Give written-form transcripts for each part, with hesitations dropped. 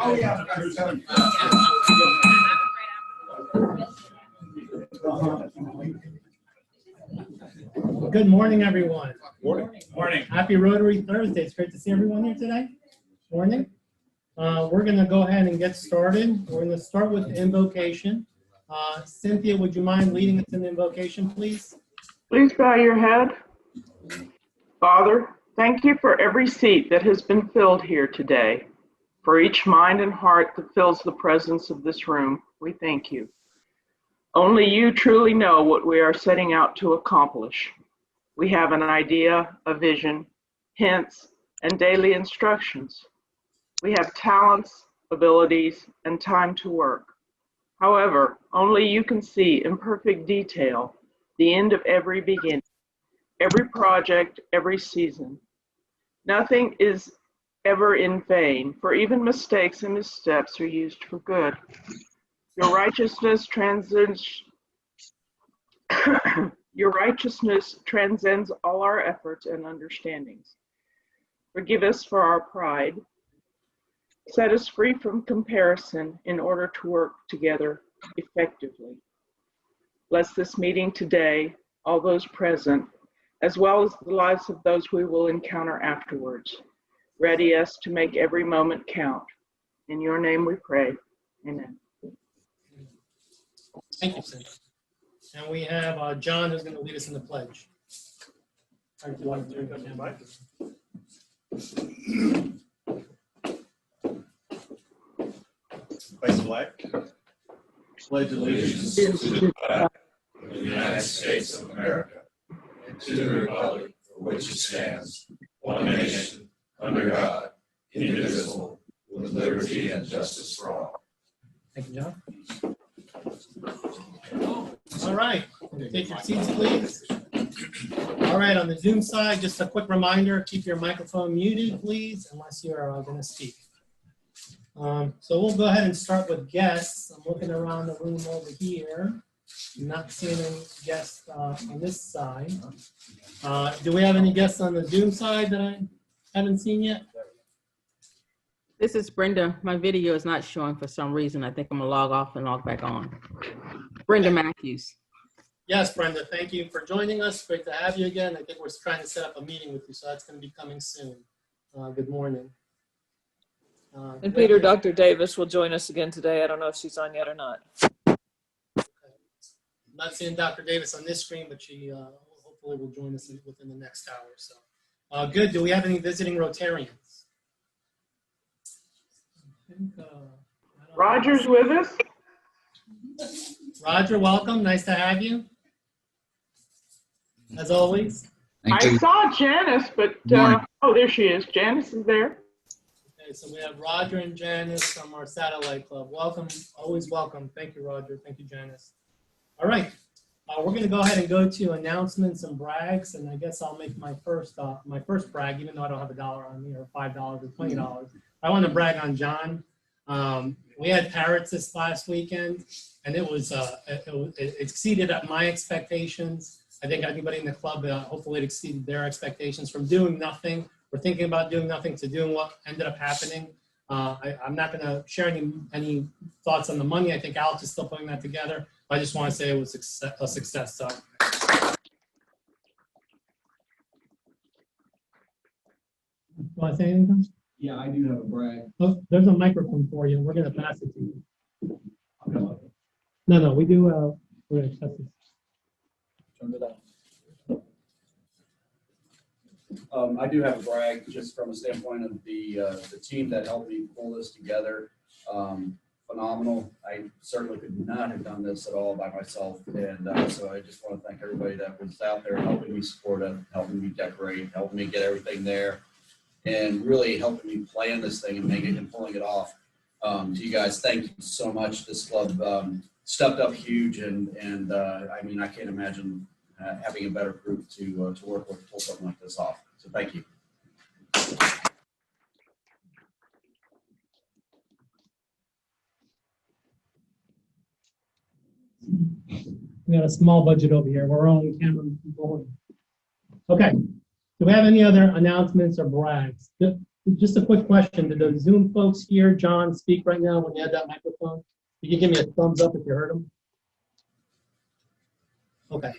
Oh, yeah. Good morning, everyone. Morning. Happy Rotary Thursday. It's great to see everyone here today. Morning. We're going to go ahead and get started. We're going to start with the invocation. Cynthia, would you mind leading us in the invocation, please? Please bow your head. Father, thank you for every seat that has been filled here today. For each mind and heart that fills the presence of this room, we thank you. Only you truly know what we are setting out to accomplish. We have an idea, a vision, hints, and daily instructions. We have talents, abilities, and time to work. However, only you can see in perfect detail the end of every beginning, every project, every season. Nothing is ever in vain, for even mistakes and missteps are used for good. Your righteousness transcends all our efforts and understandings. Forgive us for our pride. Set us free from comparison in order to work together effectively. Bless this meeting today, all those present, as well as the lives of those we will encounter afterwards. Ready us to make every moment count. In your name we pray. Amen. Thank you, Cynthia. And we have John who's going to lead us in the pledge. Place flag. Pledge allegiance to the flag of the United States of America and to the republic for which it stands, one nation, under God, indivisible, with liberty and justice for all. Thank you, John. All right, take your seats, please. All right, on the Zoom side, just a quick reminder, keep your microphone muted, please, unless you are going to speak. So we'll go ahead and start with guests. I'm looking around the room over here. I'm not seeing any guests on this side. Do we have any guests on the Zoom side that I haven't seen yet? This is Brenda. My video is not showing for some reason. I think I'm gonna log off and log back on. Brenda Matthews. Yes, Brenda, thank you for joining us. Great to have you again. I think we're trying to set up a meeting with you, so that's going to be coming soon. Good morning. And Peter, Dr. Davis will join us again today. I don't know if she's on yet or not. Okay. I'm not seeing Dr. Davis on this screen, but she hopefully will join us within the next hour or so. Good. Do we have any visiting Rotarians? Roger's with us. Roger, welcome. Nice to have you. As always. I saw Janice, but oh, there she is. Janice is there. Okay, so we have Roger and Janice from our satellite club. Welcome, always welcome. Thank you, Roger. Thank you, Janice. All right, we're going to go ahead and go to announcements and brags, and I guess I'll make my first brag, even though I don't have $1 on me or $5 or $20. I want to brag on John. We had parrots this last weekend, and it exceeded my expectations. I think everybody in the club, hopefully it exceeded their expectations from doing nothing. We're thinking about doing nothing to doing what ended up happening. I'm not going to share any thoughts on the money. I think Alex is still putting that together. I just want to say it was a success. So. You want to say anything? Yeah, I do have a brag. Oh, there's a microphone for you. We're going to pass it to you. No, we do. We're going to test this. Turn it on. I do have a brag just from a standpoint of the team that helped me pull this together. Phenomenal. I certainly could not have done this at all by myself. And so I just want to thank everybody that was out there helping me support it, helping me decorate, helping me get everything there, and really helping me plan this thing and make it and pulling it off. To you guys, thank you so much. This club stepped up huge, and I mean, I can't imagine having a better group to work with to pull something like this off. So thank you. We got a small budget over here. We're on camera. Okay. Do we have any other announcements or brags? Just a quick question. Did the Zoom folks hear John speak right now when he had that microphone? You can give me a thumbs up if you heard him. Okay.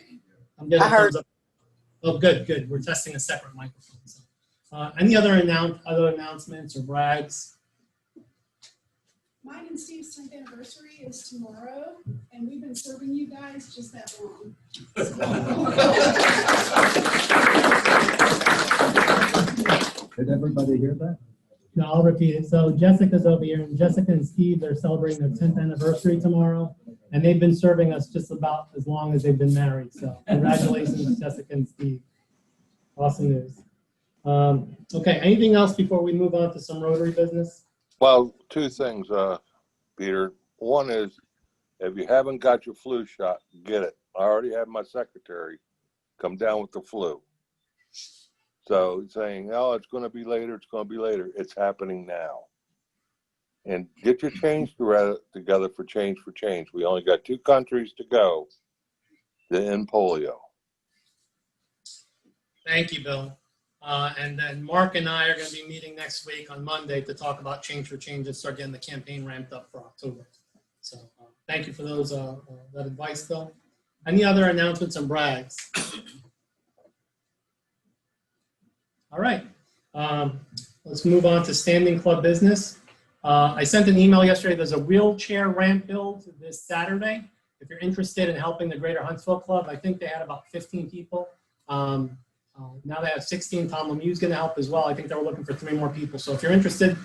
I'm getting a thumbs up. Oh, good. We're testing a separate microphone. So, any other announcements or brags? Mine and Steve's 10th anniversary is tomorrow, and we've been serving you guys just that long. Did everybody hear that? No, I'll repeat it. So Jessica's over here, and Jessica and Steve, they're celebrating their 10th anniversary tomorrow, and they've been serving us just about as long as they've been married. So congratulations, Jessica and Steve. Awesome news. Okay, anything else before we move on to some Rotary business? Well, two things, Peter. One is, if you haven't got your flu shot, get it. I already had my secretary come down with the flu. So saying, oh, it's going to be later, it's happening now. And get your change together for Change for Change. We only got 2 countries to go to end polio. Thank you, Bill. And then Mark and I are going to be meeting next week on Monday to talk about Change for Change and start getting the campaign ramped up for October. So thank you for those that advice, Bill. Any other announcements and brags? All right. Let's move on to standing club business. I sent an email yesterday. There's a wheelchair ramp build this Saturday. If you're interested in helping the Greater Huntsville Club, I think they had about 15 people. Now they have 16. Tom Lemieux's going to help as well. I think they were looking for 3 more people. So if you're interested,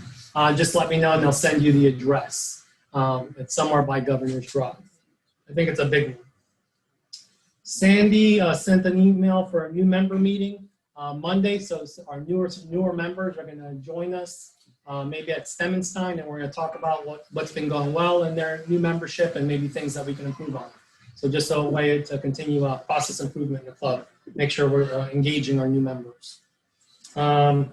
just let me know and they'll send you the address. It's somewhere by Governor's Drive. I think it's a big one. Sandy sent an email for a new member meeting Monday. So our newer members are going to join us maybe at Stemmenstein, and we're going to talk about what's been going well in their new membership and maybe things that we can improve on. So just a way to continue process improvement in the club. Make sure we're engaging our new members. Paul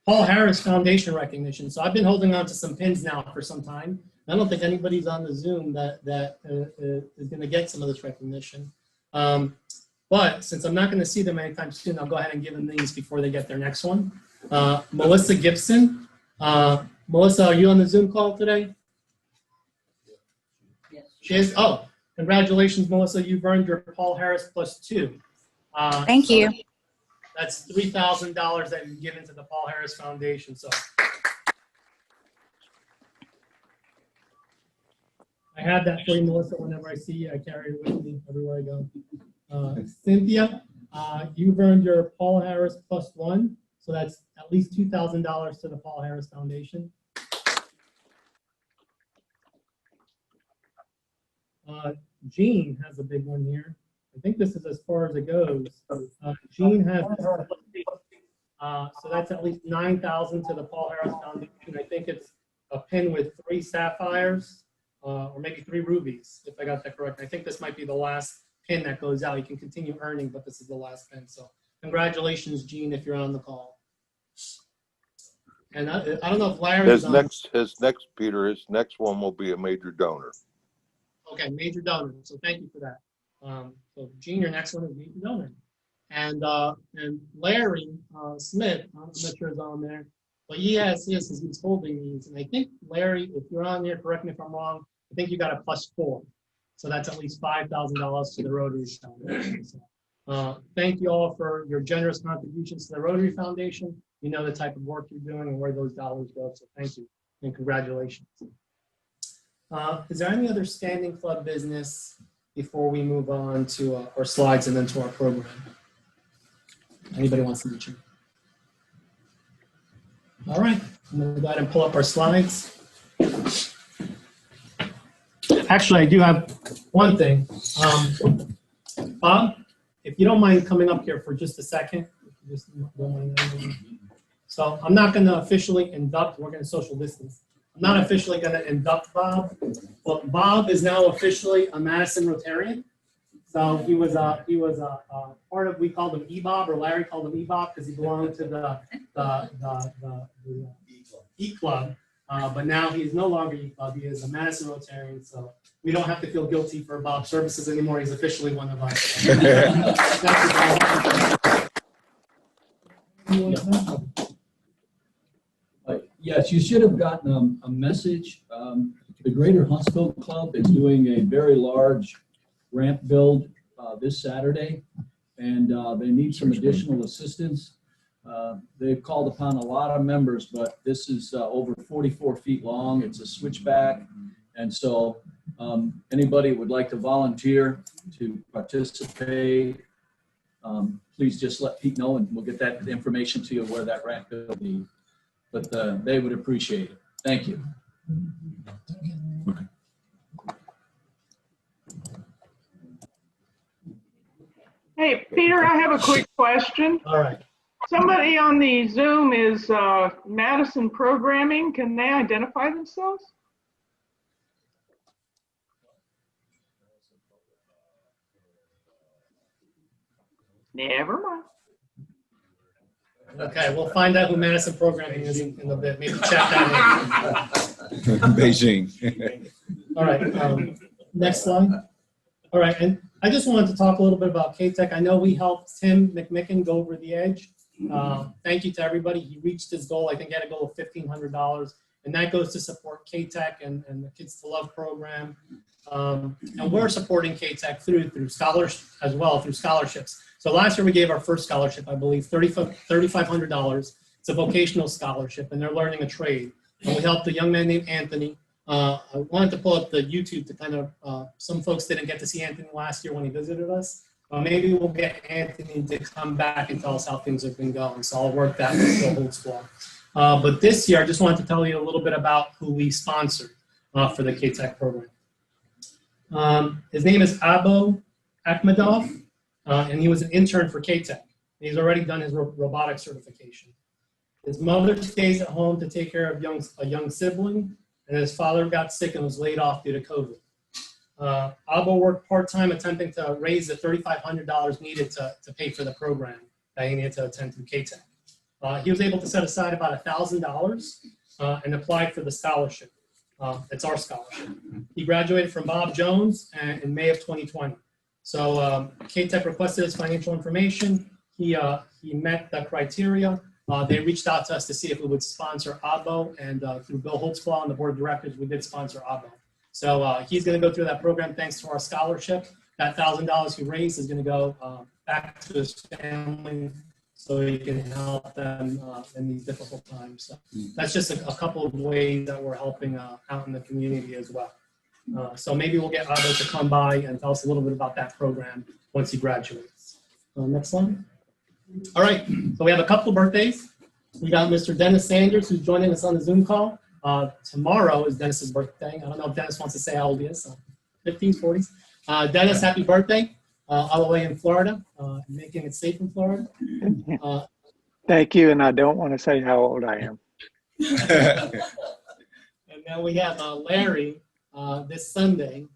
Harris Foundation recognition. So I've been holding on to some pins now for some time. I don't think anybody's on the Zoom that is going to get some of this recognition. But since I'm not going to see them anytime soon, I'll go ahead and give them these before they get their next one. Melissa Gibson. Melissa, are you on the Zoom call today? Yes. She is? Oh, congratulations, Melissa. You've earned your Paul Harris +2. Thank you. That's $3,000 that you've given to the Paul Harris Foundation. So I have that for you, Melissa. Whenever I see you, I carry it with me everywhere I go. Cynthia, you've earned your Paul Harris +1. So that's at least $2,000 to the Paul Harris Foundation. Jean has a big one here. I think this is as far as it goes. Jean has, so that's at least $9,000 to the Paul Harris Foundation. I think it's a pin with 3 sapphires, or maybe 3 rubies, if I got that correct. I think this might be the last pin that goes out. You can continue earning, but this is the last pin. So congratulations, Jean, if you're on the call. And I don't know if Larry His next one will be a major donor. Okay, major donor. So thank you for that. So Gene, your next one is major donor. And Larry Smith, I'm not sure is on there, but he has his as he's holding these. And I think Larry, if you're on there, correct me if I'm wrong, I think you got a +4. So that's at least $5,000 to the Rotary Foundation. So, thank you all for your generous contributions to the Rotary Foundation. You know the type of work you're doing and where those dollars go. So thank you and congratulations. Is there any other standing club business before we move on to our slides and then to our program? Anybody wants to mention? All right, I'm going to go ahead and pull up our slides. Actually, I do have one thing. Bob, if you don't mind coming up here for just a second. So I'm not going to officially induct, we're going to social distance. I'm not officially going to induct Bob, but Bob is now officially a Madison Rotarian. So he was part of, we called him E-Bob, or Larry called him E-Bob because he belonged to the E-Club. But now he's no longer E-Club, he is a Madison Rotarian. So we don't have to feel guilty for Bob's services anymore. He's officially one of us. Yes, you should have gotten a message. The Greater Huntsville Club is doing a very large ramp build this Saturday, and they need some additional assistance. They've called upon a lot of members, but this is over 44 feet long. It's a switchback. And so anybody would like to volunteer to participate, please just let Pete know and we'll get that information to you where that ramp will be. But they would appreciate it. Thank you. Hey, Peter, I have a quick question. All right. Somebody on the Zoom is Madison Programming. Can they identify themselves? Never mind. Okay, we'll find out who Madison Programming is in a bit. Maybe check that Beijing. All right, next slide. All right, and I just wanted to talk a little bit about K-Tech. I know we helped Tim McMicken go over the edge. Thank you to everybody. He reached his goal. I think he had a goal of $1,500, and that goes to support K-Tech and the Kids to Love program. And we're supporting K-Tech through scholars as well, through scholarships. So last year we gave our first scholarship, I believe, $3,500. It's a vocational scholarship, and they're learning a trade. And we helped a young man named Anthony. I wanted to pull up the YouTube to kind of, some folks didn't get to see Anthony last year when he visited us. Maybe we'll get Anthony to come back and tell us how things have been going. So I'll work that with Bill Holtzclaw. But this year, I just wanted to tell you a little bit about who we sponsored for the K-Tech program. His name is Abo Akhmedov, and he was an intern for K-Tech. He's already done his robotics certification. His mother stays at home to take care of a young sibling, and his father got sick and was laid off due to COVID. Abo worked part-time attempting to raise the $3,500 needed to pay for the program that he needed to attend through K-Tech. He was able to set aside about $1,000 and applied for the scholarship. It's our scholarship. He graduated from Bob Jones in May of 2020. So K-Tech requested his financial information. He met the criteria. They reached out to us to see if we would sponsor Abo, and through Bill Holtzclaw and the board of directors, we did sponsor Abo. So he's going to go through that program thanks to our scholarship. That $1,000 he raised is going to go back to his family so he can help them in these difficult times. So that's just a couple of ways that we're helping out in the community as well. So maybe we'll get Abo to come by and tell us a little bit about that program once he graduates. Next one. All right, so we have a couple of birthdays. We got Mr. Dennis Sanders, who's joining us on the Zoom call. Tomorrow is Dennis's birthday. I don't know if Dennis wants to say how old he is, so 50s, 40s. Dennis, happy birthday, all the way in Florida, making it safe in Florida. Thank you, and I don't want to say how old I am. And then we have Larry, this Sunday,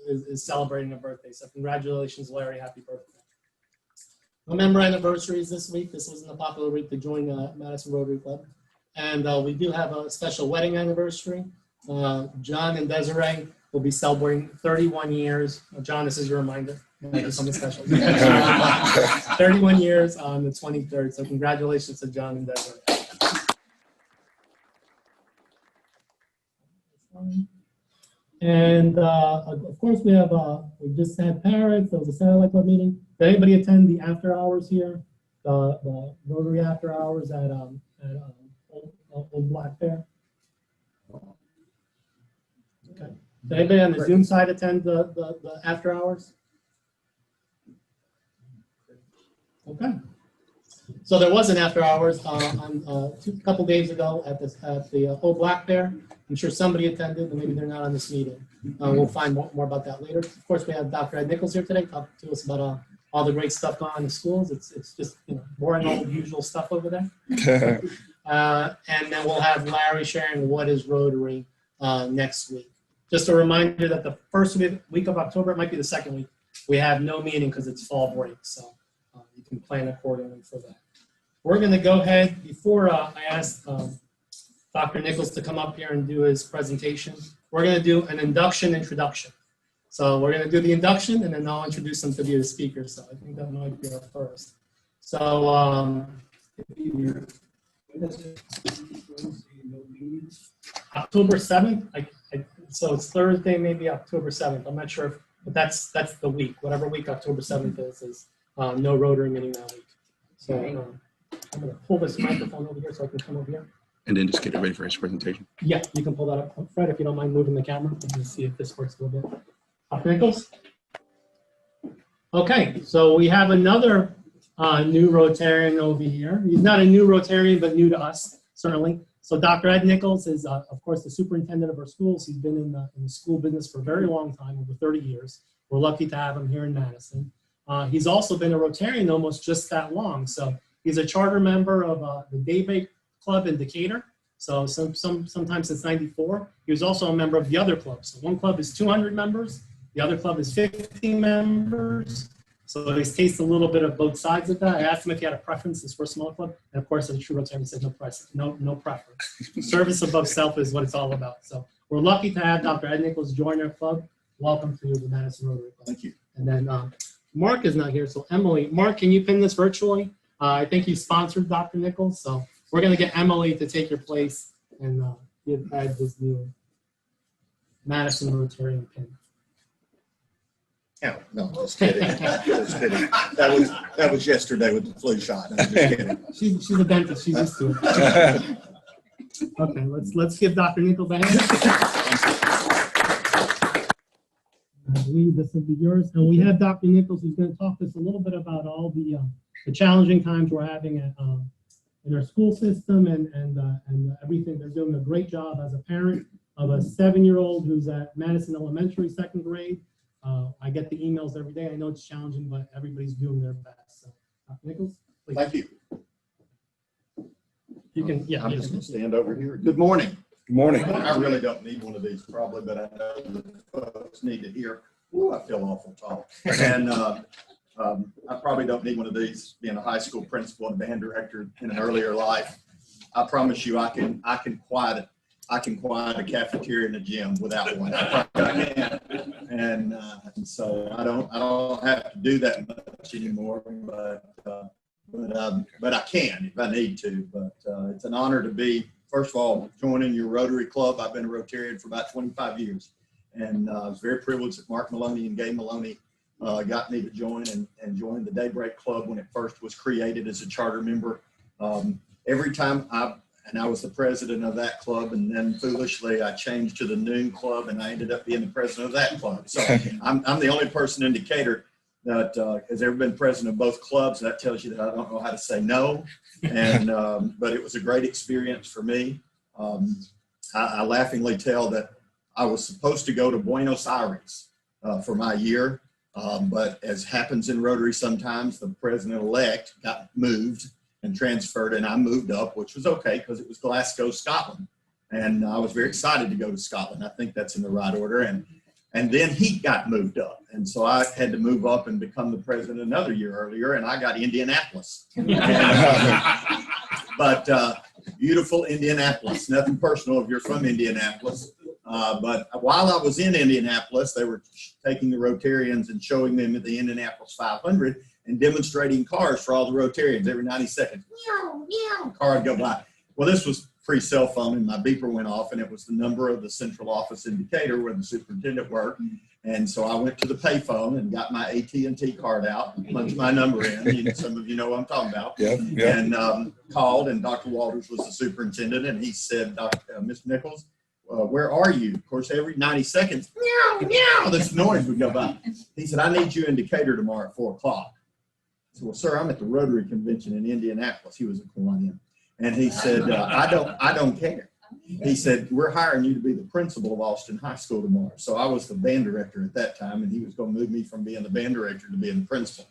is celebrating a birthday. So congratulations, Larry, happy birthday. Remember anniversaries this week. This wasn't a popular week to join Madison Rotary Club. And we do have a special wedding anniversary. John and Desiree will be celebrating 31 years. John, this is your reminder. Something special. 31 years on the 23rd. So congratulations to John and Desiree. And of course, we just had Parrots. There was a satellite club meeting. Did anybody attend the after hours here? The Rotary after hours at Old Black Bear? Okay. Did anybody on the Zoom side attend the after hours? Okay. So there was an after hours a couple days ago at the Old Black Bear. I'm sure somebody attended, and maybe they're not on this meeting. We'll find more about that later. Of course, we have Dr. Ed Nichols here today, talk to us about all the great stuff going on in schools. It's just boring old usual stuff over there. And then we'll have Larry sharing what is Rotary next week. Just a reminder that the first week of October, it might be the second week, we have no meeting because it's fall break. So you can plan accordingly for that. We're going to go ahead, before I ask Dr. Nichols to come up here and do his presentation, we're going to do an introduction. So we're going to do the induction, and then I'll introduce them to be the speaker. So I think that might be our first. So October 7th, so it's Thursday, maybe October 7th. I'm not sure if, but that's the week. Whatever week October 7th is no Rotary meeting that week. So I'm going to pull this microphone over here so I can come over here. And then just get it ready for his presentation. Yeah, you can pull that up, Fred, if you don't mind moving the camera. Let me see if this works a little bit. Dr. Nichols? Okay, so we have another new Rotarian over here. He's not a new Rotarian, but new to us, certainly. So Dr. Ed Nichols is, of course, the superintendent of our schools. He's been in the school business for a very long time, over 30 years. We're lucky to have him here in Madison. He's also been a Rotarian almost just that long. So he's a charter member of the Daybreak Club in Decatur. So sometimes since '94. He was also a member of the other clubs. So one club is 200 members. The other club is 50 members. So he's tasted a little bit of both sides of that. I asked him if he had a preference for a small club. And of course, as a true Rotarian, he said no preference. Service above self is what it's all about. So we're lucky to have Dr. Ed Nichols join our club. Welcome to the Madison Rotary Club. Thank you. And then Mark is not here. So Emily, Mark, can you pin this virtually? I think you sponsored Dr. Nichols. So we're going to get Emily to take your place and give Ed this new Madison Rotarian pin. No, just kidding. Just kidding. That was yesterday with the flu shot. I'm just kidding. She's a dentist. She's used to it. Okay, let's give Dr. Nichols a hand. I believe this will be yours. And we have Dr. Nichols who's going to talk to us a little bit about all the challenging times we're having at, in our school system and everything. They're doing a great job as a parent of a 7-year-old who's at Madison Elementary, 2nd grade. I get the emails every day. I know it's challenging, but everybody's doing their best. So, Dr. Nichols, please. Thank you. You can, yeah. I'm just going to stand over here. Good morning. Good morning. I really don't need one of these probably, but I know that folks need to hear. Ooh, I feel awful tall. And I probably don't need one of these being a high school principal and band director in an earlier life. I promise you I can quiet it. I can quiet a cafeteria and a gym without one. I can. And so I don't have to do that much anymore, but I can if I need to. But it's an honor to be, first of all, joining your Rotary Club. I've been a Rotarian for about 25 years, and I was very privileged that Mark Maloney and Gay Maloney got me to join and join the Daybreak Club when it first was created as a charter member. Every time I was the president of that club, and then foolishly I changed to the Noon Club, and I ended up being the president of that club. So I'm the only person in Decatur that has ever been president of both clubs. That tells you that I don't know how to say no. And but it was a great experience for me. I laughingly tell that I was supposed to go to Buenos Aires for my year, but as happens in Rotary sometimes, the president-elect got moved and transferred, and I moved up, which was okay because it was Glasgow, Scotland. And I was very excited to go to Scotland. I think that's in the right order. And then he got moved up. And so I had to move up and become the president another year earlier, and I got Indianapolis. But beautiful Indianapolis, nothing personal if you're from Indianapolis. But while I was in Indianapolis, they were taking the Rotarians and showing them the Indianapolis 500 and demonstrating cars for all the Rotarians every 90 seconds. Meow, meow, car would go by. Well, this was pre-cell phone, and my beeper went off, and it was the number of the central office in Decatur where the superintendent worked. And so I went to the payphone and got my AT&T card out, punched my number in. Some of you know what I'm talking about. Yep. And called, and Dr. Walters was the superintendent, and he said, Mr. Nichols, where are you? Of course, every 90 seconds, meow, meow, this noise would go by. He said, I need you in Decatur tomorrow at 4 o'clock. I said, well, sir, I'm at the Rotary convention in Indianapolis. He was a Kiwanian. And he said, I don't care. He said, we're hiring you to be the principal of Austin High School tomorrow. So I was the band director at that time, and he was going to move me from being the band director to being the principal.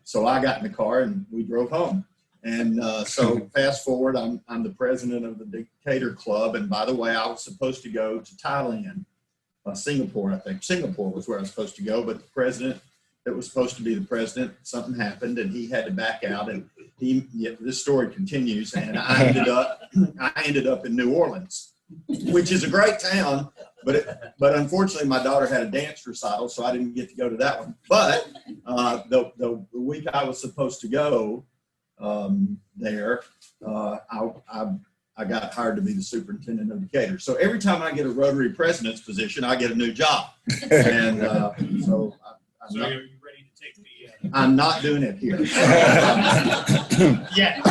So I got in the car and we drove home. And so fast forward, I'm the president of the Decatur Club. And by the way, I was supposed to go to Thailand, Singapore, I think. Singapore was where I was supposed to go, but the president that was supposed to be the president, something happened and he had to back out, and this story continues, and I ended up in New Orleans, which is a great town, but unfortunately my daughter had a dance recital, so I didn't get to go to that one. But the week I was supposed to go there, I I got hired to be the superintendent of Decatur. So every time I get a Rotary president's position, I get a new job. And so So you're ready to take the, I'm not doing it here. Yeah.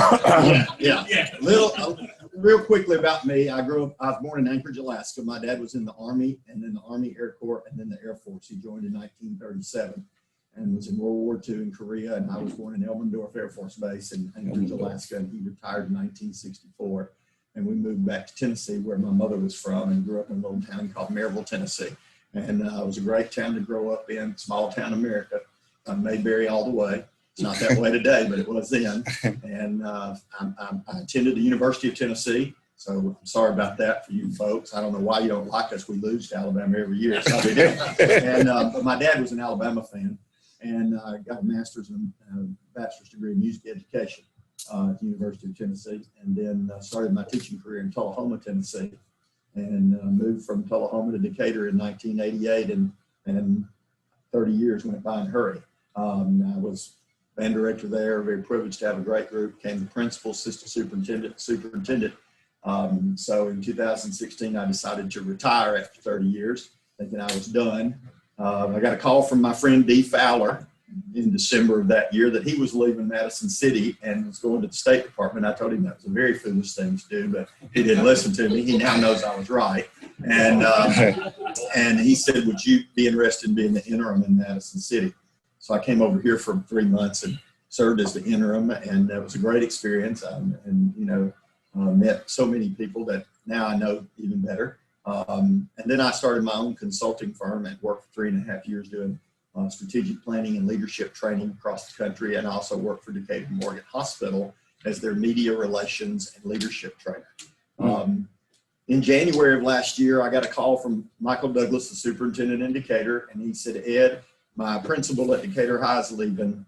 Real quickly about me, I was born in Anchorage, Alaska. My dad was in the Army, and then the Army Air Corps, and then the Air Force. He joined in 1937 and was in World War II in Korea. And I was born in Elmendorf Air Force Base in Anchorage, Alaska, and he retired in 1964. And we moved back to Tennessee, where my mother was from, and grew up in a little town called Maryville, Tennessee. And it was a great town to grow up in, small town America. Mayberry all the way. It's not that way today, but it was then. And I attended the University of Tennessee. So I'm sorry about that for you folks. I don't know why you don't like us. We lose to Alabama every year. So we do. And, but my dad was an Alabama fan, and I got a master's and bachelor's degree in music education at the University of Tennessee. And then started my teaching career in Tullahoma, Tennessee, and moved from Tullahoma to Decatur in 1988. And 30 years went by in a hurry. I was band director there, very privileged to have a great group, became the principal, assistant superintendent. So in 2016, I decided to retire after 30 years, thinking I was done. I got a call from my friend Dee Fowler in December of that year that he was leaving Madison City and was going to the State Department. I told him that was a very foolish thing to do, but he didn't listen to me. He now knows I was right. And he said, would you be interested in being the interim in Madison City? So I came over here for 3 months and served as the interim, and it was a great experience. Met so many people that now I know even better. And then I started my own consulting firm and worked for 3.5 years doing strategic planning and leadership training across the country, and also worked for Decatur Morgan Hospital as their media relations and leadership trainer. In January of last year, I got a call from Michael Douglas, the superintendent in Decatur, and he said, Ed, my principal at Decatur High is leaving.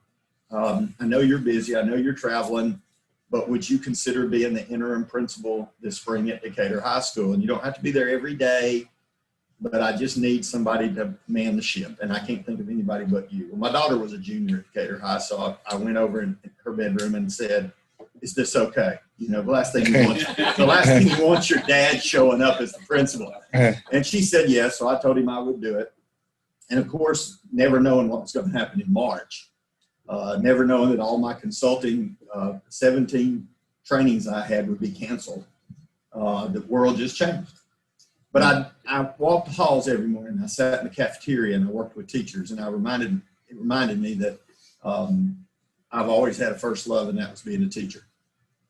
I know you're busy. I know you're traveling, but would you consider being the interim principal this spring at Decatur High School? And you don't have to be there every day, but I just need somebody to man the ship, and I can't think of anybody but you. Well, my daughter was a junior at Decatur High, so I went over in her bedroom and said, is this okay? You know, the last thing you want your dad showing up as the principal. And she said yes, so I told him I would do it. And of course, never knowing what was going to happen in March, never knowing that all my consulting, 17 trainings I had would be canceled, the world just changed. But I walked the halls every morning. I sat in the cafeteria and I worked with teachers, and it reminded me that I've always had a first love, and that was being a teacher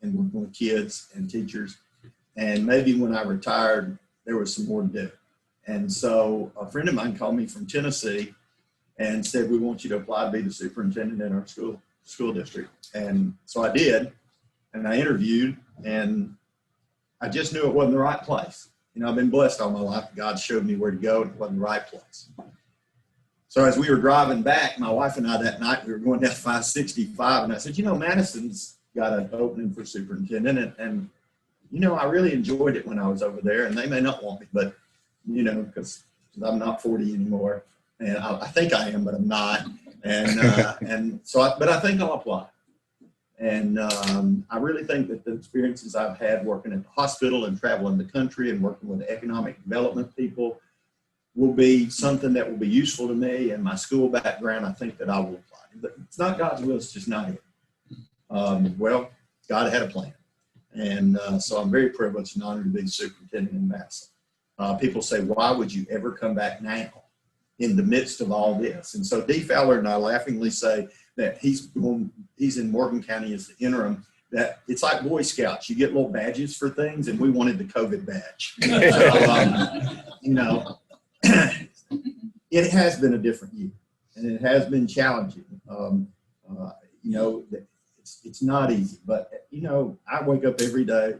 and working with kids and teachers. And maybe when I retired, there was some more to do. And so a friend of mine called me from Tennessee and said, we want you to apply to be the superintendent in our school district. And so I did, and I interviewed, and I just knew it wasn't the right place. You know, I've been blessed all my life. God showed me where to go, and it wasn't the right place. So as we were driving back, my wife and I that night, we were going down 565, and I said, you know, Madison's got an opening for superintendent, and you know, I really enjoyed it when I was over there, and they may not want me, but you know, because I'm not 40 anymore, and I think I am, but I'm not, and so, but I think I'll apply. And I really think that the experiences I've had working at the hospital and traveling the country and working with economic development people will be something that will be useful to me, and my school background, I think that I will apply. But it's not God's will, it's just not it. Well, God had a plan. And so I'm very privileged and honored to be the superintendent in Madison. People say, why would you ever come back now in the midst of all this? And so Dee Fowler and I laughingly say that he's in Morgan County as the interim, that it's like Boy Scouts. You get little badges for things, and we wanted the COVID badge. So, you know, it has been a different year, and it has been challenging. You know, it's not easy, but, you know, I wake up every day.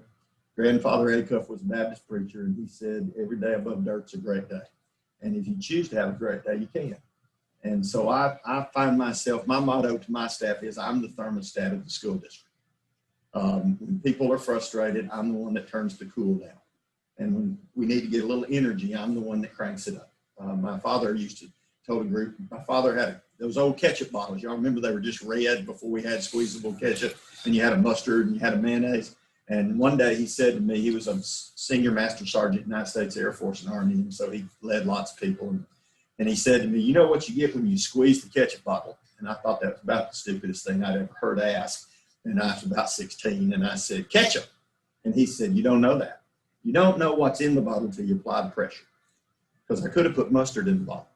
Grandfather Acuff was a Baptist preacher, and he said, every day above dirt's a great day. And if you choose to have a great day, you can. And so I find myself, my motto to my staff is, I'm the thermostat of the school district. When people are frustrated, I'm the one that turns the cool down. And when we need to get a little energy, I'm the one that cranks it up. My father used to tell a group, my father had those old ketchup bottles. Y'all remember they were just red before we had squeezable ketchup, and you had a mustard and you had a mayonnaise. And one day he said to me, he was a senior master sergeant, United States Air Force and Army, and so he led lots of people. And he said to me, you know what you get when you squeeze the ketchup bottle? And I thought that was about the stupidest thing I'd ever heard asked. And I was about 16, and I said, ketchup. And he said, you don't know that. You don't know what's in the bottle until you apply the pressure. Because I could have put mustard in the bottle.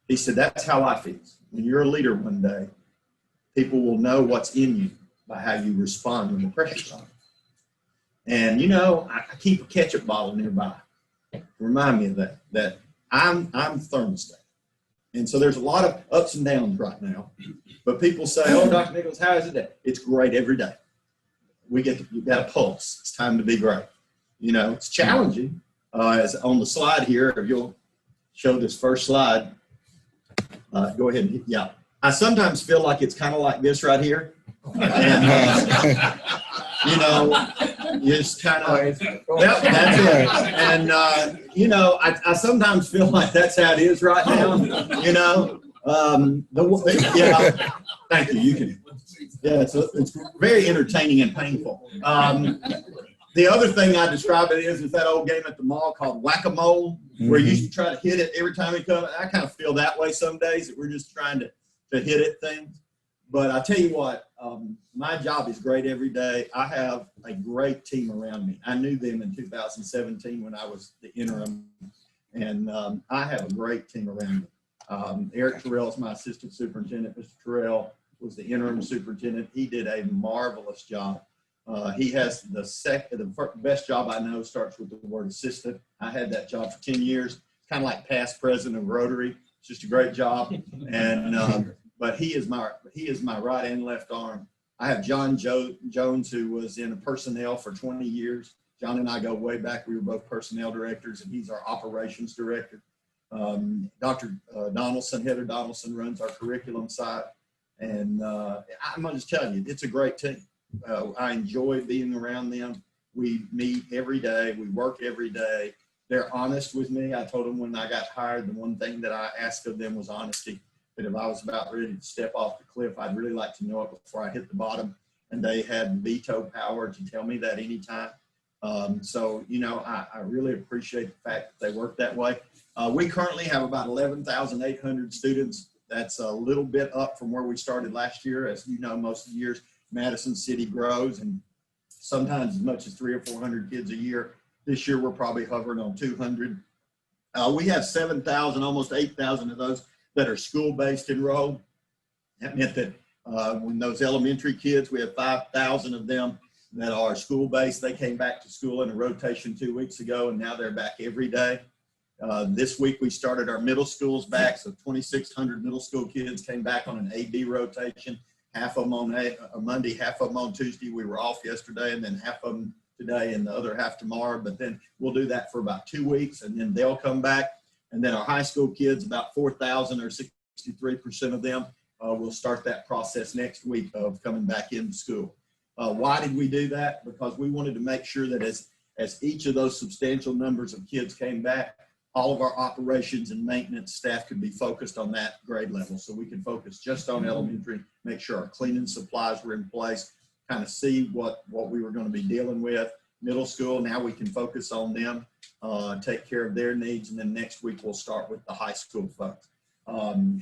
He said, that's how life is. When you're a leader one day, people will know what's in you by how you respond when the pressure's on. And, you know, I keep a ketchup bottle nearby. Remind me of that I'm thermostat. And so there's a lot of ups and downs right now. But people say, oh, Dr. Nichols, how is it today? It's great every day. You've got a pulse. It's time to be great. You know, it's challenging. As on the slide here, if you'll show this first slide, go ahead. Yeah. I sometimes feel like it's kind of like this right here. And, you know, you just kind of, yep, that's it. And, you know, I sometimes feel like that's how it is right now, you know. Yeah, thank you. You can, yeah, it's very entertaining and painful. The other thing I describe it is that old game at the mall called whack-a-mole, where you used to try to hit it every time it comes. I kind of feel that way some days, that we're just trying to hit at things. But I tell you what, my job is great every day. I have a great team around me. I knew them in 2017 when I was the interim, and I have a great team around me. Eric Terrell is my assistant superintendent. Mr. Terrell was the interim superintendent. He did a marvelous job. He has the best job I know starts with the word assistant. I had that job for 10 years, kind of like past president of Rotary. It's just a great job. And, but he is my right and left arm. I have John Jones, who was in personnel for 20 years. John and I go way back. We were both personnel directors, and he's our operations director. Dr. Donaldson, Heather Donaldson, runs our curriculum side. And I'm going to just tell you, it's a great team. I enjoy being around them. We meet every day. We work every day. They're honest with me. I told them when I got hired, the one thing that I asked of them was honesty. That if I was about ready to step off the cliff, I'd really like to know it before I hit the bottom. And they had veto power to tell me that anytime. So, you know, I really appreciate the fact that they work that way. We currently have about 11,800 students. That's a little bit up from where we started last year. As you know, most of the years, Madison City grows, and sometimes as much as 300 or 400 kids a year. This year, we're probably hovering on 200. We have 7,000, almost 8,000 of those that are school-based enrolled. That meant that when those elementary kids, we have 5,000 of them that are school-based. They came back to school in a rotation 2 weeks ago, and now they're back every day. This week, we started our middle schools back, so 2,600 middle school kids came back on an A-B rotation. Half of them on a Monday, half of them on Tuesday. We were off yesterday, and then half of them today and the other half tomorrow. But then we'll do that for about 2 weeks, and then they'll come back. And then our high school kids, about 4,000 or 63% of them, will start that process next week of coming back into school. Why did we do that? Because we wanted to make sure that as each of those substantial numbers of kids came back, all of our operations and maintenance staff could be focused on that grade level. So we could focus just on elementary, make sure our cleaning supplies were in place, kind of see what we were going to be dealing with. Middle school, now we can focus on them, take care of their needs. And then next week, we'll start with the high school folks.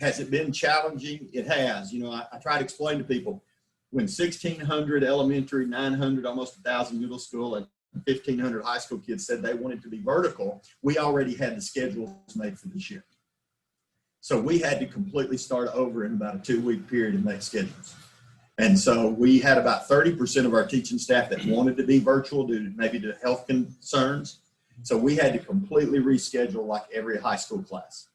Has it been challenging? It has. You know, I try to explain to people, when 1,600 elementary, 900, almost 1,000 middle school, and 1,500 high school kids said they wanted to be vertical, we already had the schedules made for this year. So we had to completely start over in about a 2-week period and make schedules. And so we had about 30% of our teaching staff that wanted to be virtual due to maybe to health concerns. So we had to completely reschedule like every high school class.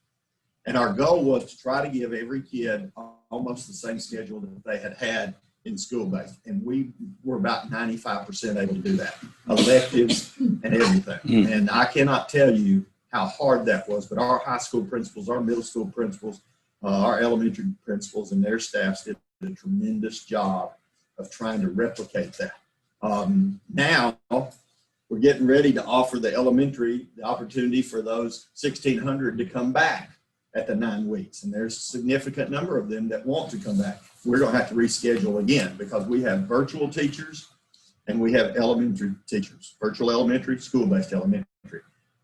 And our goal was to try to give every kid almost the same schedule that they had in school-based. And we were about 95% able to do that. Electives and everything. And I cannot tell you how hard that was, but our high school principals, our middle school principals, our elementary principals and their staffs did a tremendous job of trying to replicate that. Now we're getting ready to offer the elementary the opportunity for those 1,600 to come back at the 9 weeks. And there's a significant number of them that want to come back. We're going to have to reschedule again because we have virtual teachers and we have elementary teachers, virtual elementary, school-based elementary.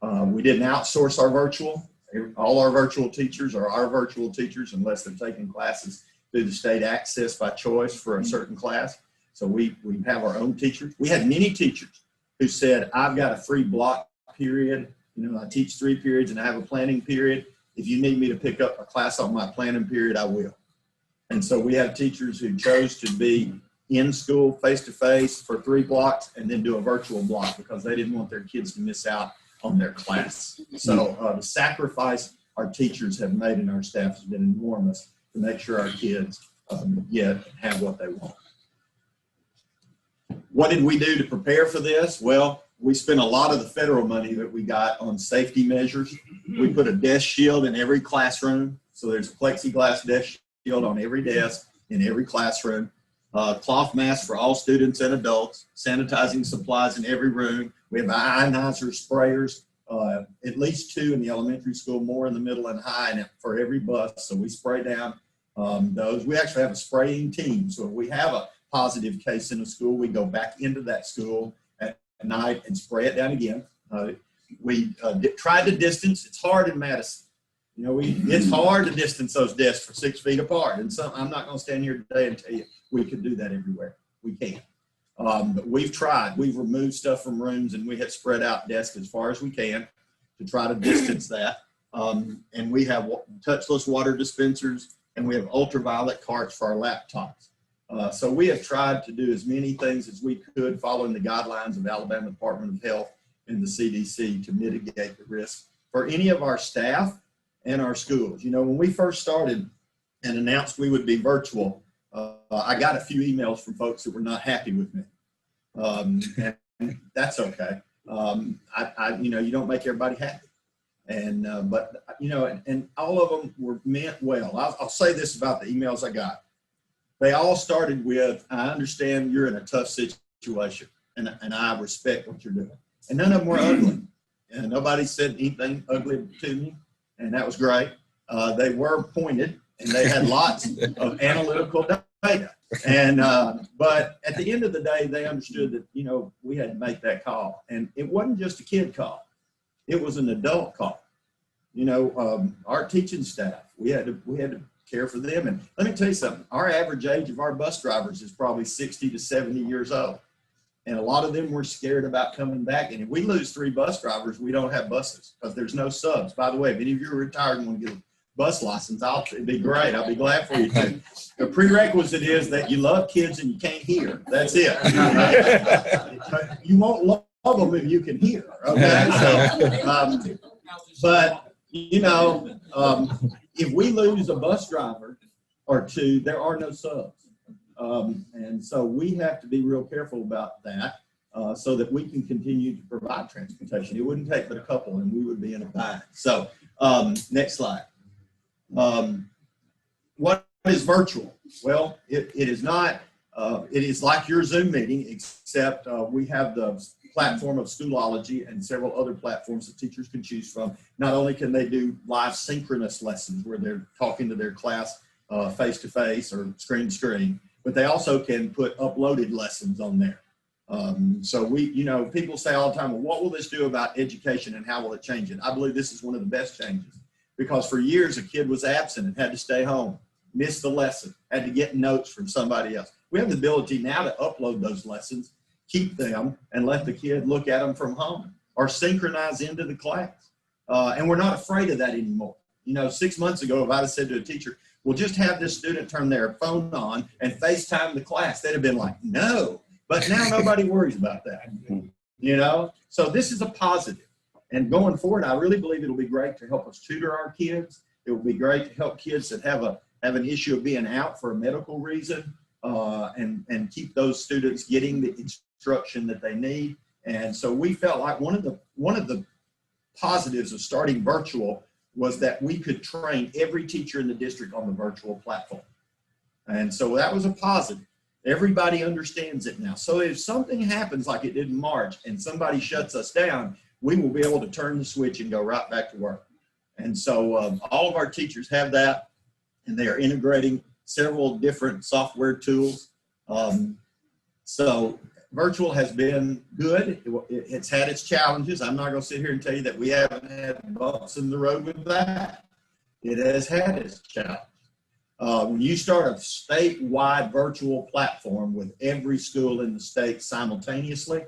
We didn't outsource our virtual. All our virtual teachers are our virtual teachers unless they're taking classes through the state access by choice for a certain class. So we have our own teachers. We had many teachers who said, I've got a free block period. You know, I teach 3 periods and I have a planning period. If you need me to pick up a class on my planning period, I will. And so we have teachers who chose to be in school face-to-face for 3 blocks and then do a virtual block because they didn't want their kids to miss out on their class. So the sacrifice our teachers have made and our staff has been enormous to make sure our kids get and have what they want. What did we do to prepare for this? Well, we spent a lot of the federal money that we got on safety measures. We put a desk shield in every classroom. So there's a plexiglass desk shield on every desk in every classroom. Cloth masks for all students and adults, sanitizing supplies in every room. We have ionizer sprayers, at least 2 in the elementary school, more in the middle and high, and for every bus. So we spray down those. We actually have a spraying team. So if we have a positive case in a school, we go back into that school at night and spray it down again. We tried to distance. It's hard in Madison. You know, it's hard to distance those desks for 6 feet apart. And so I'm not going to stand here today and tell you we could do that everywhere. We can't. But we've tried. We've removed stuff from rooms and we have spread out desks as far as we can to try to distance that. And we have touchless water dispensers and we have ultraviolet carts for our laptops. So we have tried to do as many things as we could following the guidelines of Alabama Department of Health and the CDC to mitigate the risk for any of our staff and our schools. You know, when we first started and announced we would be virtual, I got a few emails from folks that were not happy with me. And that's okay. You know, you don't make everybody happy. And, but, you know, and all of them were meant well. I'll say this about the emails I got. They all started with, I understand you're in a tough situation and I respect what you're doing. And none of them were ugly. And nobody said anything ugly to me. And that was great. They were pointed and they had lots of analytical data. And, but at the end of the day, they understood that, you know, we had to make that call. And it wasn't just a kid call. It was an adult call. You know, our teaching staff, we had to care for them. And let me tell you something, our average age of our bus drivers is probably 60 to 70 years old. And a lot of them were scared about coming back. And if we lose 3 bus drivers, we don't have buses because there's no subs. By the way, if any of you are retired and want to get a bus license, it'd be great. I'll be glad for you too. The prerequisite is that you love kids and you can't hear. That's it. You won't love them if you can hear. Okay. So, but you know, if we lose a bus driver or 2, there are no subs. And so we have to be real careful about that so that we can continue to provide transportation. It wouldn't take but a couple and we would be in a bind. So next slide. What is virtual? Well, it is not, it is like your Zoom meeting, except we have the platform of Schoolology and several other platforms that teachers can choose from. Not only can they do live synchronous lessons where they're talking to their class face-to-face or screen-to-screen, but they also can put uploaded lessons on there. So we, you know, people say all the time, well, what will this do about education and how will it change it? I believe this is one of the best changes because for years a kid was absent and had to stay home, missed the lesson, had to get notes from somebody else. We have the ability now to upload those lessons, keep them, and let the kid look at them from home or synchronize into the class. And we're not afraid of that anymore. You know, 6 months ago, if I'd have said to a teacher, well, just have this student turn their phone on and FaceTime the class, they'd have been like, no. But now nobody worries about that, you know? So this is a positive. And going forward, I really believe it'll be great to help us tutor our kids. It will be great to help kids that have an issue of being out for a medical reason and keep those students getting the instruction that they need. And so we felt like one of the positives of starting virtual was that we could train every teacher in the district on the virtual platform. And so that was a positive. Everybody understands it now. So if something happens like it did in March and somebody shuts us down, we will be able to turn the switch and go right back to work. And so all of our teachers have that, and they are integrating several different software tools. So virtual has been good. It's had its challenges. I'm not going to sit here and tell you that we haven't had bumps in the road with that. It has had its challenge. When you start a statewide virtual platform with every school in the state simultaneously,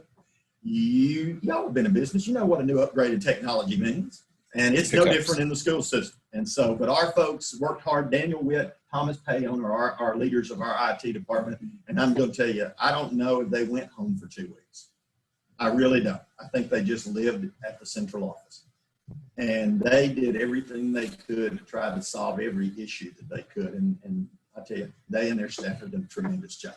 y'all have been in business. You know what a new upgraded technology means. And it's no different in the school system. And so, but our folks worked hard. Daniel Witt, Thomas Payon are our leaders of our IT department. And I'm going to tell you, I don't know if they went home for 2 weeks. I really don't. I think they just lived at the central office. And they did everything they could to try to solve every issue that they could. And I tell you, they and their staff have done a tremendous job.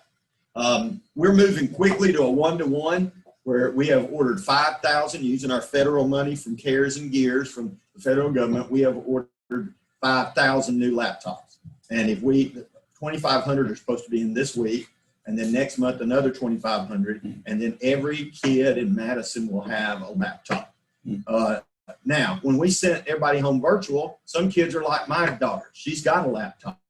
We're moving quickly to a one-to-one, where we have ordered 5,000 using our federal money from CARES and GEARS from the federal government. We have ordered 5,000 new laptops. And if 2,500 are supposed to be in this week, and then next month another 2,500, and then every kid in Madison will have a laptop. Now, when we sent everybody home virtual, some kids are like my daughter. She's got a laptop.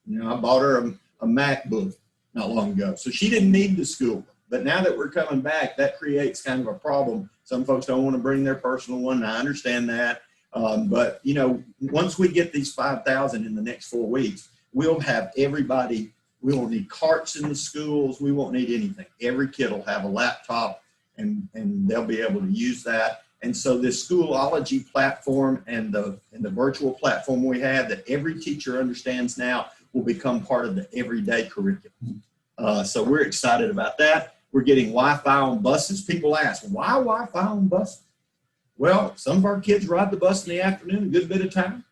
You know, I bought her a MacBook not long ago, so she didn't need the school. But now that we're coming back, that creates kind of a problem. Some folks don't want to bring their personal one, and I understand that. But, you know, once we get these 5,000 in the next 4 weeks, we'll have everybody. We won't need carts in the schools. We won't need anything. Every kid will have a laptop, and they'll be able to use that. And so this Schoolology platform and the virtual platform we have that every teacher understands now will become part of the everyday curriculum. So we're excited about that. We're getting Wi-Fi on buses. People ask, why Wi-Fi on buses? Well, some of our kids ride the bus in the afternoon a good bit of time.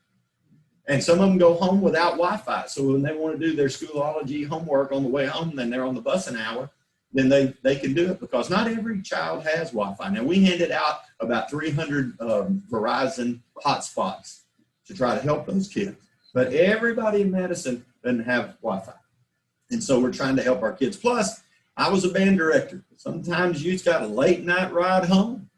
And some of them go home without Wi-Fi. So when they want to do their Schoolology homework on the way home, then they're on the bus an hour, then they can do it, because not every child has Wi-Fi. Now, we handed out about 300 Verizon hotspots to try to help those kids. But everybody in Madison doesn't have Wi-Fi. And so we're trying to help our kids. Plus, I was a band director. Sometimes you've got a late night ride home.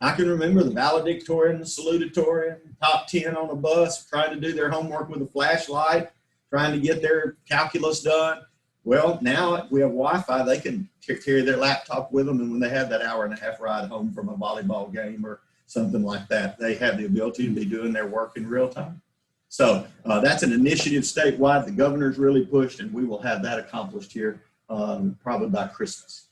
I can remember the valedictorian, the salutatorian, top 10 on a bus, trying to do their homework with a flashlight, trying to get their calculus done. Well, now if we have Wi-Fi, they can carry their laptop with them, and when they have that hour and a half ride home from a volleyball game or something like that, they have the ability to be doing their work in real time. So that's an initiative statewide the governor's really pushed, and we will have that accomplished here probably by Christmas.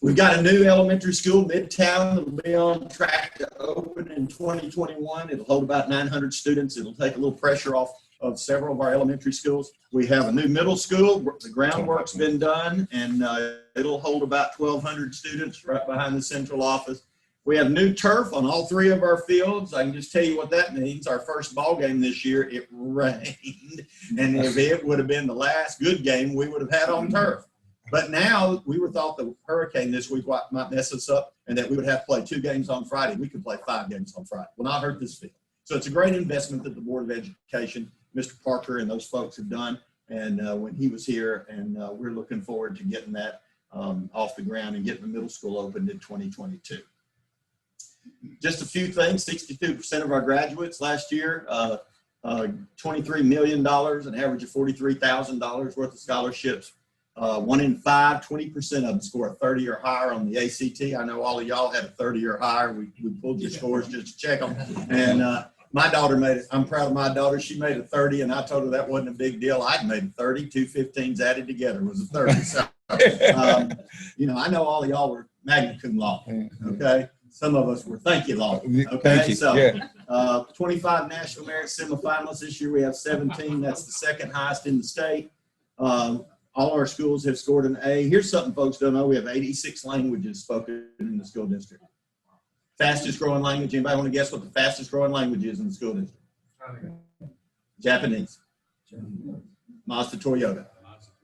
We've got a new elementary school, Midtown, that'll be on track to open in 2021. It'll hold about 900 students. It'll take a little pressure off of several of our elementary schools. We have a new middle school. The groundwork's been done, and it'll hold about 1,200 students right behind the central office. We have new turf on all 3 of our fields. I can just tell you what that means. Our first ball game this year, it rained, and if it would have been the last good game we would have had on turf. But now we were thought the hurricane this week might mess us up, and that we would have to play 2 games on Friday. We could play 5 games on Friday. Will not hurt this field. So it's a great investment that the Board of Education, Mr. Parker and those folks have done, and when he was here, and we're looking forward to getting that off the ground and getting the middle school opened in 2022. Just a few things. 62% of our graduates last year, $23 million, an average of $43,000 worth of scholarships. 1 in 5, 20% of them score a 30 or higher on the ACT. I know all of y'all had a 30 or higher. We pulled your scores just to check them. And my daughter made it. I'm proud of my daughter. She made a 30, and I told her that wasn't a big deal. I'd made a 30. 2 15s added together was a 30. So, you know, I know all of y'all were magna cum laude. Okay. Some of us were thank you law. Okay. Thank you. So Yeah. 25 national merit semifinalists this year. We have 17. That's the second highest in the state. All our schools have scored an A. Here's something folks don't know. We have 86 languages spoken in the school district. Fastest growing language. Anybody want to guess what the fastest growing language is in the school district? Japanese. Mazda Toyota.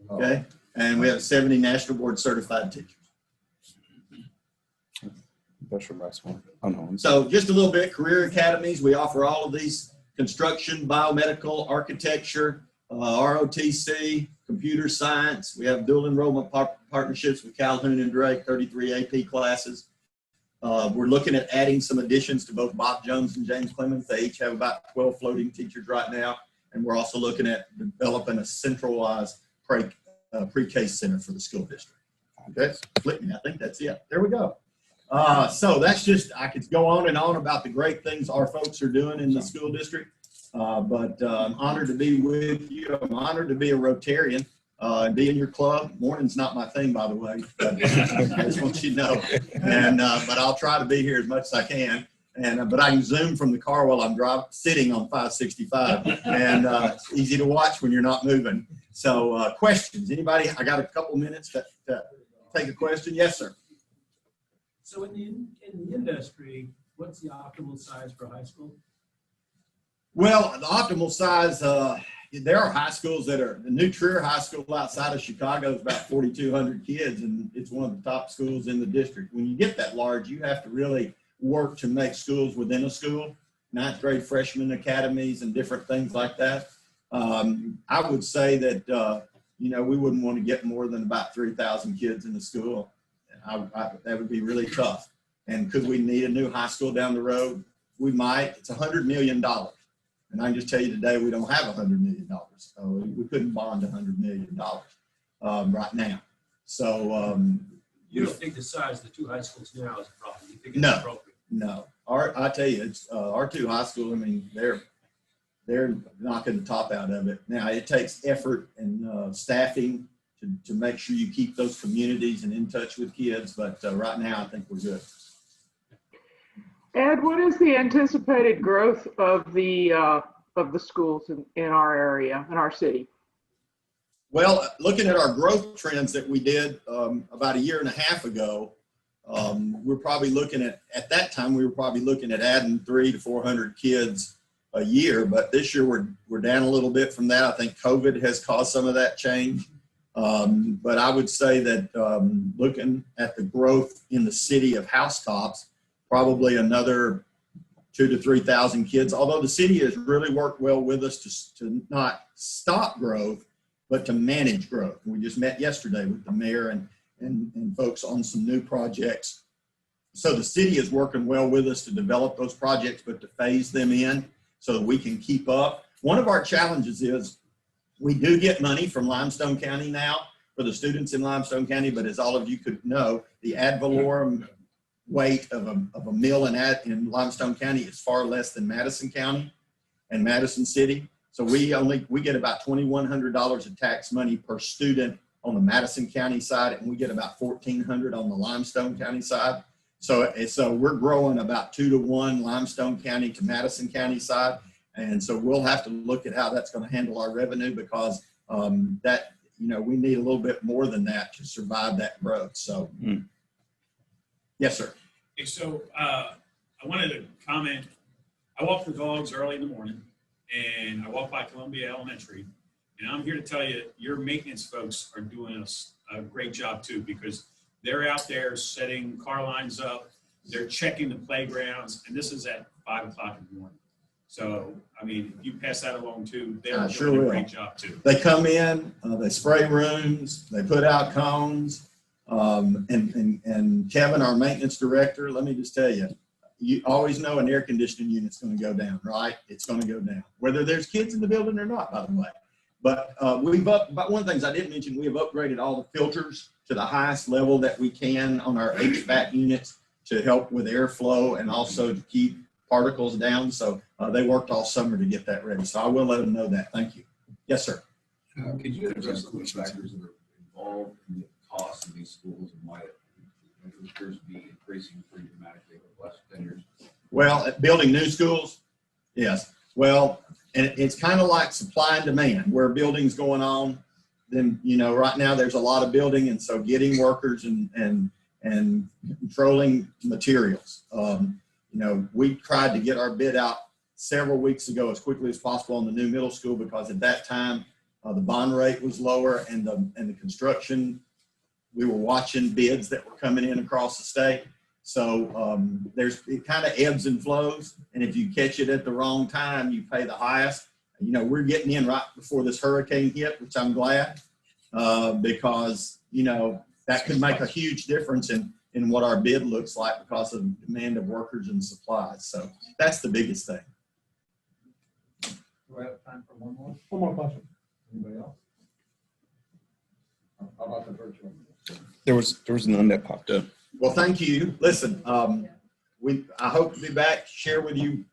Okay. And we have 70 national board certified teachers. So just a little bit, career academies. We offer all of these: construction, biomedical, architecture, ROTC, computer science. We have dual enrollment partnerships with Calhoun and Drake, 33 AP classes. We're looking at adding some additions to both Bob Jones and James Clemens. They each have about 12 floating teachers right now. And we're also looking at developing a centralized pre-K center for the school district. That's flip me. I think that's it. There we go. So that's just, I could go on and on about the great things our folks are doing in the school district. But I'm honored to be with you. I'm honored to be a Rotarian and be in your club. Morning's not my thing, by the way, but I just want you to know. And but I'll try to be here as much as I can. And but I can Zoom from the car while I'm sitting on 565, and it's easy to watch when you're not moving. So questions? Anybody? I got a couple minutes to take a question. Yes, sir. So in the industry, what's the optimal size for high school? Well, the optimal size, there are high schools that are, the New Trier High School outside of Chicago is about 4,200 kids, and it's one of the top schools in the district. When you get that large, you have to really work to make schools within a school, ninth grade freshman academies and different things like that. I would say that, we wouldn't want to get more than about 3,000 kids in the school. That would be really tough. And could we need a new high school down the road? We might. It's $100 million. And I can just tell you today, we don't have $100 million. So we couldn't bond $100 million right now. So You don't think the size of the two high schools now is a problem? You think it's No. appropriate? no, I tell you, it's our two high schools. I mean, they're knocking the top out of it. Now it takes effort and staffing to make sure you keep those communities and in touch with kids. But right now, I think we're good. Ed, what is the anticipated growth of the schools in our area, in our city? Well, looking at our growth trends that we did about a year and a half ago, we're probably looking at that time, we were probably looking at adding 300 to 400 kids a year. But this year we're down a little bit from that. I think COVID has caused some of that change. But I would say that looking at the growth in the city of housetops, probably another 2,000 to 3,000 kids, although the city has really worked well with us to not stop growth, but to manage growth. We just met yesterday with the mayor and folks on some new projects. So the city is working well with us to develop those projects, but to phase them in so that we can keep up. One of our challenges is we do get money from Limestone County now for the students in Limestone County, but as all of you could know, the ad valorem weight of a mill in Limestone County is far less than Madison County and Madison City. So we get about $2,100 of tax money per student on the Madison County side, and we get about $1,400 on the Limestone County side. So we're growing about 2 to 1 Limestone County to Madison County side. And so we'll have to look at how that's going to handle our revenue, because we need a little bit more than that to survive that growth. So, Yes, sir. Okay, so I wanted to comment. I walk the dogs early in the morning, and I walk by Columbia Elementary, and I'm here to tell you, your maintenance folks are doing a great job too, because they're out there setting car lines up, they're checking the playgrounds, and this is at 5 o'clock in the morning. So, I mean, if you pass that along too, they're doing a great job too. They come in, they spray rooms, they put out cones. And Kevin, our maintenance director, let me just tell you, you always know an air conditioning unit's going to go down, right? It's going to go down, whether there's kids in the building or not, by the way. But but one of the things I didn't mention, we have upgraded all the filters to the highest level that we can on our HVAC units to help with airflow and also to keep particles down. So they worked all summer to get that ready. So I will let them know that. Thank you. Yes, sir. Could you address the factors that are involved in the cost of these schools and why it appears to be increasing pretty dramatically over the last 10 years? Well, building new schools, yes. Well, and it's kind of like supply and demand. Where building's going on, then right now there's a lot of building, and so getting workers and controlling materials. We tried to get our bid out several weeks ago as quickly as possible on the new middle school, because at that time the bond rate was lower and the construction. We were watching bids that were coming in across the state. So it kind of ebbs and flows. And if you catch it at the wrong time, you pay the highest. We're getting in right before this hurricane hit, which I'm glad, because, that could make a huge difference in what our bid looks like because of the demand of workers and supplies. So that's the biggest thing. Do I have time for one more? One more question. Anybody else? How about the virtual? There was none that popped up. Well, thank you. Listen, I hope to be back, share with you,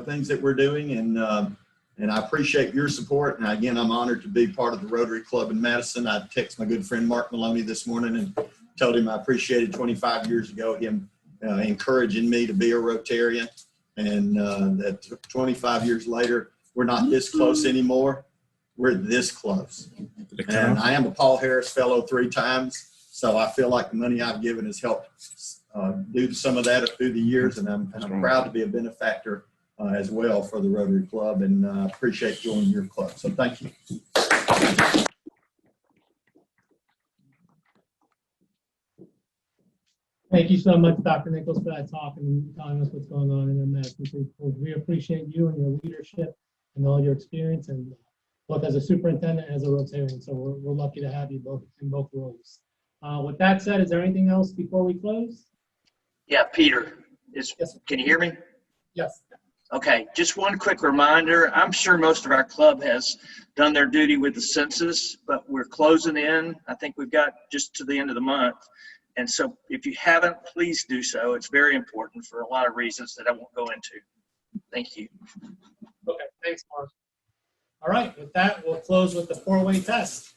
things that we're doing, and I appreciate your support. And again, I'm honored to be part of the Rotary Club in Madison. I texted my good friend Mark Maloney this morning and told him I appreciated 25 years ago him encouraging me to be a Rotarian, and that 25 years later, we're not this close anymore. We're this close. And I am a Paul Harris Fellow 3 times, so I feel like the money I've given has helped do some of that through the years, and I'm proud to be a benefactor as well for the Rotary Club, and appreciate joining your club. So thank you. Thank you so much, Dr. Nichols, for that talk and telling us what's going on in the Madison City Schools. We appreciate you and your leadership and all your experience, and both as a superintendent and as a Rotarian. So we're lucky to have you both in both roles. With that said, is there anything else before we close? Yeah, Peter, Yes. can you hear me? Yes. Okay, just one quick reminder. I'm sure most of our club has done their duty with the census, but we're closing in. I think we've got just to the end of the month. And so if you haven't, please do so. It's very important for a lot of reasons that I won't go into. Thank you. Okay, thanks, Mark. All right, with that, we'll close with the 4-way test.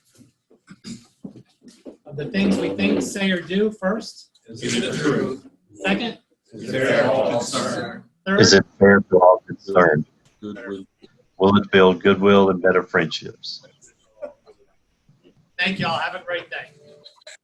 Of the things we think, say, or do, first. Is it the truth? Second. Is it fair to all concerned? Third. Is it fair to all concerned? Will it build goodwill and better friendships? Thank y'all. Have a great day.